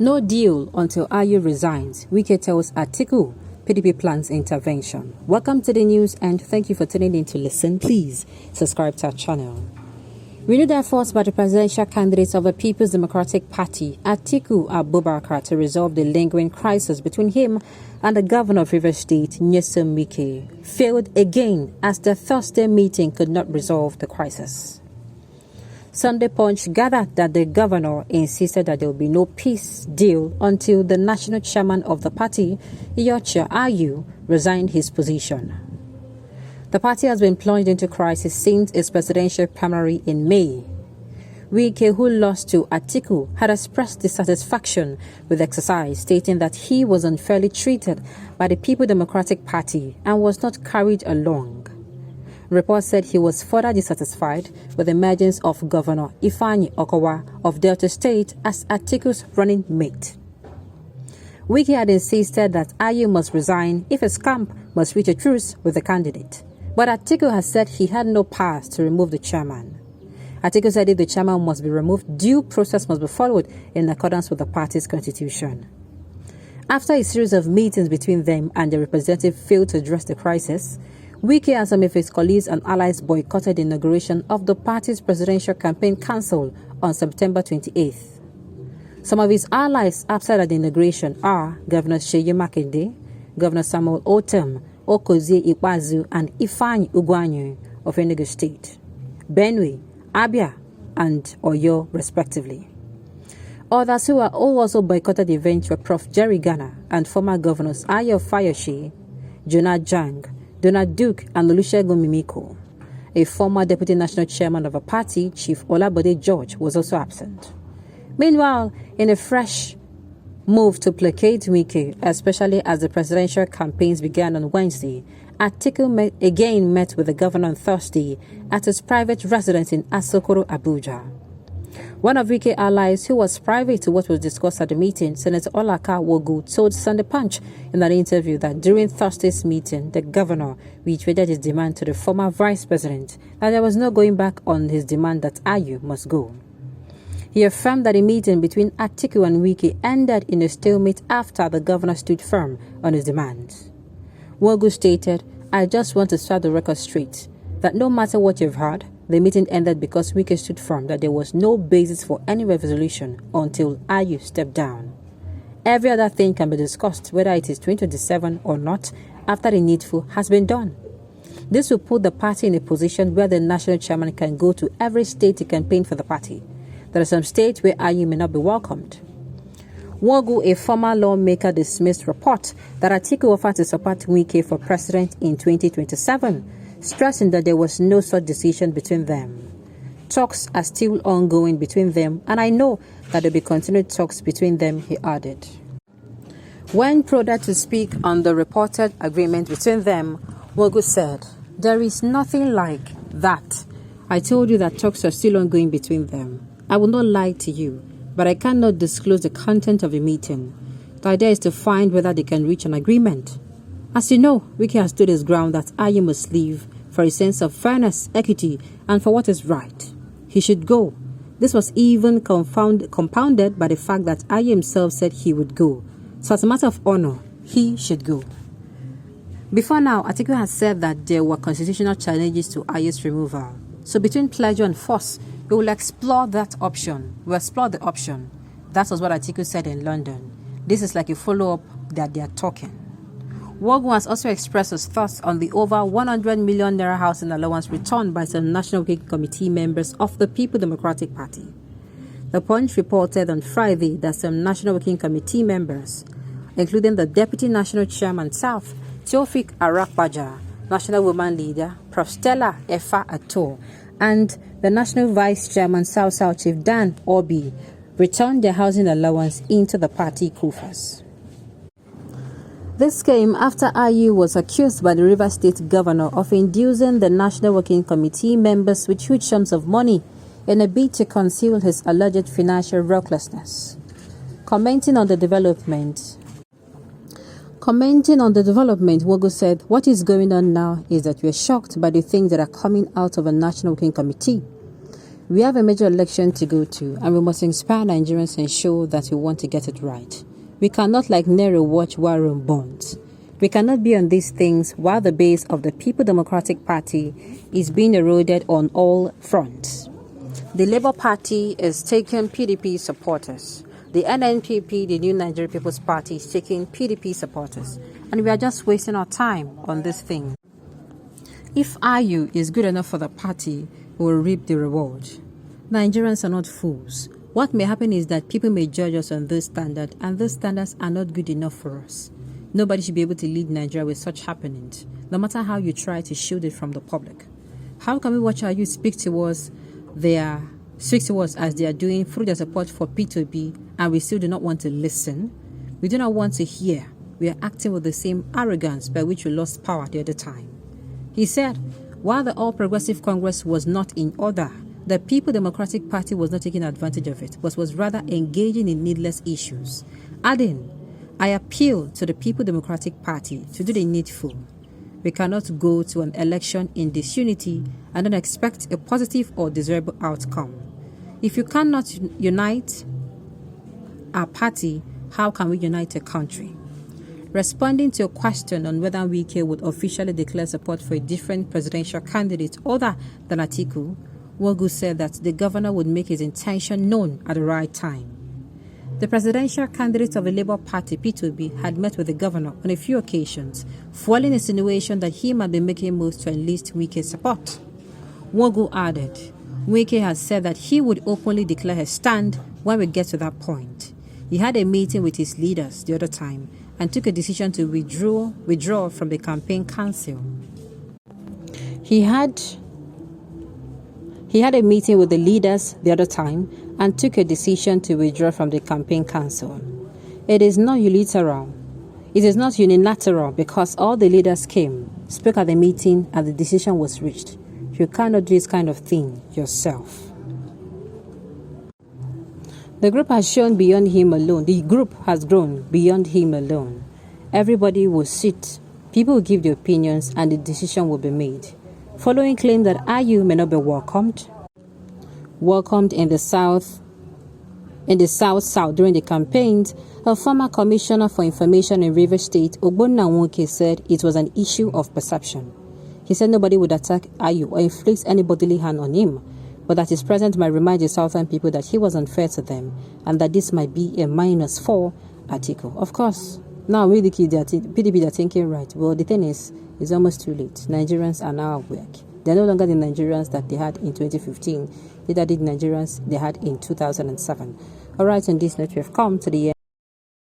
No deal until Ayu resigns. Wike tells Atiku PDP plans intervention. Welcome to the news and thank you for tuning in to listen. Please subscribe to our channel. Renewed efforts by the presidential candidates of the People's Democratic Party, Atiku Abubakar, to resolve the lingering crisis between him and the governor of Rivers State, Nyesom Wike, failed again as the Thursday meeting could not resolve the crisis. Sunday Punch gathered that the governor insisted that there will be no peace deal until the national chairman of the party, Iyorchia Ayu, resigned his position. The party has been plunged into crisis since its presidential primary in May. Wike, who lost to Atiku, had expressed dissatisfaction with the exercise, stating that he was unfairly treated by the People's Democratic Party and was not carried along. Reports said he was further dissatisfied with the emergence of Governor Ifeanyi Okowa of Delta State as Atiku's running mate. Wike had insisted that Ayu must resign if his camp must reach a truce with the candidate. But Atiku has said he had no powers to remove the chairman. Atiku said if the chairman must be removed, due process must be followed in accordance with the party's constitution. After a series of meetings between them and the representative failed to address the crisis, Wike and some of his colleagues and allies boycotted the inauguration of the party's presidential campaign council on September 28th. Some of his allies upset at the inauguration are Governor Seyi Makinde, Governor Samuel Otom, Okozie Ikpeazu, and Ifeanyi Ugwanyu of Enugu State, Benue, Abia, and Oyo, respectively. Others who also boycotted the event were Prof. Jerry Gana and former governors Ayo Fayoshi, Jonah Jang, Donald Duke, and Olusegun Mimiko. A former deputy national chairman of a party, Chief Olabode George, was also absent. Meanwhile, in a fresh move to placate Wike, especially as the presidential campaigns began on Wednesday, Atiku again met with the governor on Thursday at his private residence in Asokoro, Abuja. One of Wike's allies, who was privy to what was discussed at the meeting, Senator Olaka Wogu, told Sunday Punch in an interview that during Thursday's meeting, the governor reiterated his demand to the former vice president that there was no going back on his demand that Ayu must go. He affirmed that the meeting between Atiku and Wike ended in a stalemate after the governor stood firm on his demands. Wogu stated, "I just want to set the record straight, that no matter what you've heard, the meeting ended because Wike stood firm that there was no basis for any resolution until Ayu stepped down. Every other thing can be discussed, whether it is 2027 or not, after the needful has been done. This will put the party in a position where the national chairman can go to every state to campaign for the party. There are some states where Ayu may not be welcomed." Wogu, a former lawmaker, dismissed report that Atiku offered to support Wike for president in 2027, stressing that there was no such decision between them. Talks are still ongoing between them, and I know that there will be continued talks between them, he added. When prodded to speak on the reported agreement between them, Wogu said, "There is nothing like that. I told you that talks are still ongoing between them. I will not lie to you, but I cannot disclose the content of the meeting. The idea is to find whether they can reach an agreement. As you know, Wike has stood his ground that Ayu must leave for a sense of fairness, equity, and for what is right. He should go. This was even compounded by the fact that Ayu himself said he would go. So as a matter of honor, he should go." Before now, Atiku has said that there were constitutional challenges to Ayu's removal. So between pleasure and force, we will explore that option. We'll explore the option. That was what Atiku said in London. This is like a follow-up that they are talking. Wogu has also expressed his thoughts on the over 100 million naira housing allowance returned by some National Working Committee members of the People's Democratic Party. The Punch reported on Friday that some National Working Committee members, including the Deputy National Chairman South, Teofik Arakbaja, National Woman Leader, Prof. Stella Efa Ato, and the National Vice Chairman South Chief Dan Obi, returned their housing allowance into the party coffers. This came after Ayu was accused by the Rivers State governor of inducing the National Working Committee members with huge sums of money in a bid to conceal his alleged financial recklessness. Commenting on the development, Wogu said, "What is going on now is that we are shocked by the things that are coming out of a National Working Committee. We have a major election to go to, and we must inspire Nigerians and show that we want to get it right. We cannot, like Nero, watch war room burns. We cannot be on these things while the base of the People Democratic Party is being eroded on all fronts. The Labour Party is taking PDP supporters. The NNPP, the New Nigeria People's Party, is taking PDP supporters. And we are just wasting our time on this thing. If IU is good enough for the party, we will reap the reward. Nigerians are not fools. What may happen is that people may judge us on this standard, and those standards are not good enough for us. Nobody should be able to lead Nigeria with such happenings, no matter how you try to shield it from the public. How can we watch our youth speak to us as they are doing through their support for P2B, and we still do not want to listen? We do not want to hear. We are acting with the same arrogance by which we lost power the other time. He said, while the All Progressive Congress was not in order, the People Democratic Party was not taking advantage of it, but was rather engaging in needless issues. Adding, I appeal to the People Democratic Party to do the needful. We cannot go to an election in disunity and then expect a positive or desirable outcome. If you cannot unite our party, how can we unite a country? Responding to a question on whether Wike would officially declare support for a different presidential candidate other than Atiku, Wogu said that the governor would make his intention known at the right time. The presidential candidate of the Labour Party, P2B, had met with the governor on a few occasions, fueling insinuation that he might be making moves to enlist Wike's support. Wogu added, Wike has said that he would openly declare his stand when we get to that point. He had a meeting with his leaders the other time and took a decision to withdraw from the campaign council. He had a meeting with the leaders the other time and took a decision to withdraw from the campaign council. It is not unilateral. It is not unilateral because all the leaders came, spoke at the meeting, and the decision was reached. You cannot do this kind of thing yourself. The group has shown beyond him alone. The group has grown beyond him alone. Everybody will sit. People will give their opinions and the decision will be made. Following claim that IU may not be welcomed in the South during the campaigns, a former commissioner for information in Rivers State, Ogbonna Wike, said it was an issue of perception. He said nobody would attack IU or inflict any bodily harm on him, but that his presence might remind the Southern people that he was unfair to them and that this might be a minus for Atiku. Of course, now really PDP are thinking right. Well, the thing is, it's almost too late. Nigerians are now awake. They're no longer the Nigerians that they had in 2015. These are the Nigerians they had in 2007. All right, on this note, we have come to the end.